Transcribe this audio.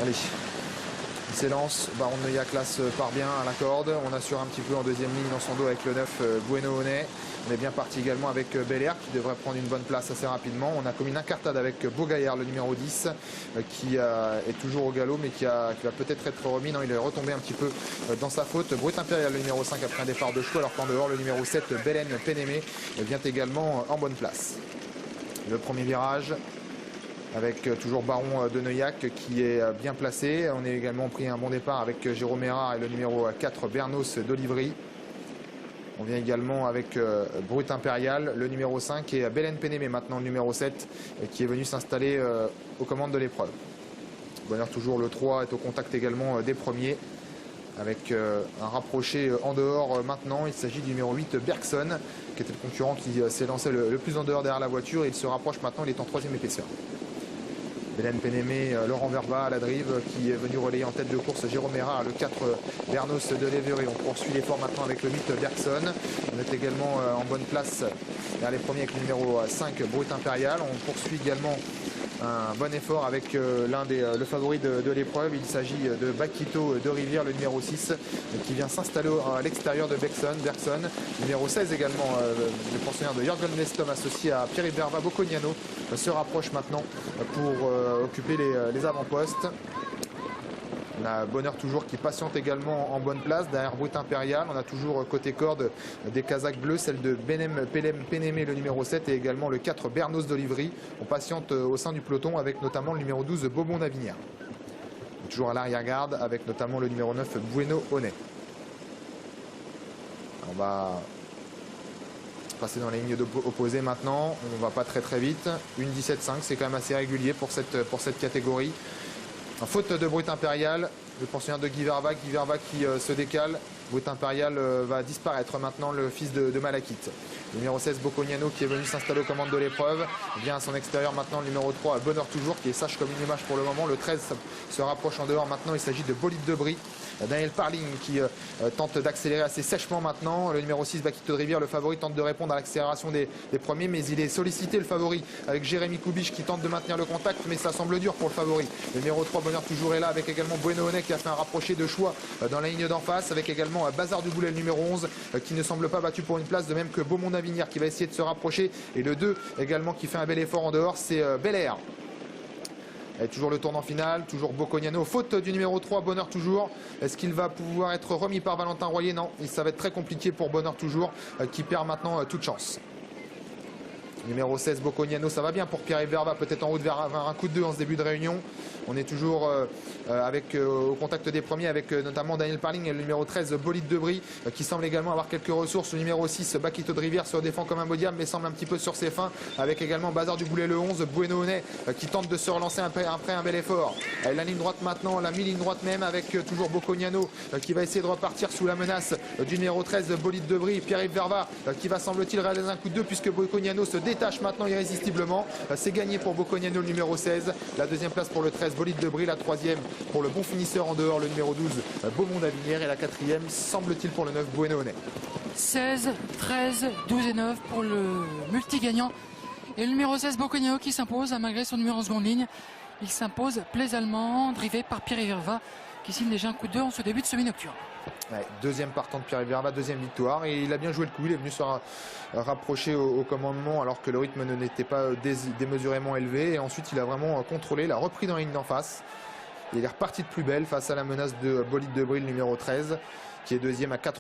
Allez, il s'élance, Baron de Neuillac part bien à la corde. On assure un petit peu en deuxième ligne dans son dos avec le 9 Bueno Honnet. On est bien parti également avec Bel Air qui devrait prendre une bonne place assez rapidement. On a comme une incartade avec Beaugaillard, le numéro 10, qui est toujours au galop mais qui va peut-être être remis. Non, il est retombé un petit peu dans sa faute. Brut Impérial, le numéro 5, après un départ de choix, alors qu'en dehors, le numéro 7, Belen Pénémé, vient également en bonne place. Le premier virage avec toujours Baron de Neuillac qui est bien placé. On a également pris un bon départ avec Jérôme Erard et le numéro 4 Bernos d'Olivry. On vient également avec Brut Impérial, le numéro 5 et Belen Pénémé maintenant le numéro 7 qui est venu s'installer aux commandes de l'épreuve. Bonheur toujours, le 3 est au contact également des premiers avec un rapproché en dehors maintenant. Il s'agit du numéro 8 Bergson qui était le concurrent qui s'est lancé le plus en dehors derrière la voiture. Il se rapproche maintenant, il est en troisième épaisseur. Belen Pénémé, Laurent Verba à la drive qui est venu relayer en tête de course Jérôme Erard, le 4 Bernos de Lévery. On poursuit l'effort maintenant avec le 8 Bergson. On est également en bonne place vers les premiers avec le numéro 5 Brut Impérial. On poursuit également un bon effort avec le favori de l'épreuve. Il s'agit de Bakito de Rivière, le numéro 6, qui vient s'installer à l'extérieur de Bergson. Numéro 16 également, le pensionnaire de Jürgen Lestom associé à Pierre-Yves Verva. Bocognano se rapproche maintenant pour occuper les avant-postes. On a Bonheur toujours qui patiente également en bonne place derrière Brut Impérial. On a toujours côté corde des Kazakhs bleus, celle de Belen Pénémé, le numéro 7, et également le 4 Bernos d'Olivry. On patiente au sein du peloton avec notamment le numéro 12 Beaumont d'Avignac. Toujours à l'arrière-garde avec notamment le numéro 9 Bueno Honnet. On va passer dans la ligne opposée maintenant. On ne va pas très vite. Une 17,5, c'est quand même assez régulier pour cette catégorie. En faute de Brut Impérial, le pensionnaire de Guy Verva qui se décale. Brut Impérial va disparaître maintenant, le fils de Malakite. Le numéro 16 Bocognano qui est venu s'installer aux commandes de l'épreuve. Vient à son extérieur maintenant le numéro 3 Bonheur toujours qui est sage comme une image pour le moment. Le 13 se rapproche en dehors maintenant. Il s'agit de Bolide de Brie. Daniel Parling qui tente d'accélérer assez sèchement maintenant. Le numéro 6 Bakito de Rivière, le favori, tente de répondre à l'accélération des premiers, mais il est sollicité le favori avec Jérémy Koubich qui tente de maintenir le contact, mais ça semble dur pour le favori. Le numéro 3 Bonheur toujours est là avec également Bueno Honnet qui a fait un rapproché de choix dans la ligne d'en face, avec également Bazar du Boulet, le numéro 11 qui ne semble pas battu pour une place, de même que Beaumont d'Avignac qui va essayer de se rapprocher, et le 2 également qui fait un bel effort en dehors, c'est Bel Air. Et toujours le tournant final, toujours Bocognano, faute du numéro 3, Bonheur toujours. Est-ce qu'il va pouvoir être remis par Valentin Royer? Non, ça va être très compliqué pour Bonheur toujours, qui perd maintenant toute chance. Numéro 16, Bocognano, ça va bien pour Pierre-Yves Verva, peut-être en route vers un coup de 2 en ce début de réunion. On est toujours au contact des premiers avec notamment Daniel Parling et le numéro 13, Bolide de Brie, qui semble également avoir quelques ressources. Le numéro 6, Bakito de Rivière, se défend comme un modiam, mais semble un petit peu sur ses fins, avec également Bazar du Boulet, le 11, Bueno Honnet, qui tente de se relancer après un bel effort. La ligne droite maintenant, la mi-ligne droite même, avec toujours Bocognano, qui va essayer de repartir sous la menace du numéro 13, Bolide de Brie. Pierre-Yves Verva, qui va semble-t-il réaliser un coup de 2, puisque Bocognano se détache maintenant irrésistiblement. C'est gagné pour Bocognano, le numéro 16. La deuxième place pour le 13, Bolide de Brie. La troisième pour le bon finisseur en dehors, le numéro 12, Beaumont d'Avignac. Et la quatrième, semble-t-il, pour le 9, Bueno Honnet. 16, 13, 12 et 9 pour le multi-gagnant. Et le numéro 16, Bocognano, qui s'impose malgré son numéro en seconde ligne. Il s'impose plaisamment, drivé par Pierre-Yves Verva, qui signe déjà un coup de 2 en ce début de semi-nocturne. Ouais, deuxième partant de Pierre-Yves Verva, deuxième victoire, et il a bien joué le coup. Il est venu se rapprocher au commandement alors que le rythme n'était pas démesurément élevé, et ensuite il a vraiment contrôlé, il a repris dans la ligne d'en face. Il est reparti de plus belle face à la menace de Bolide de Brie, le numéro 13, qui est deuxième à 4.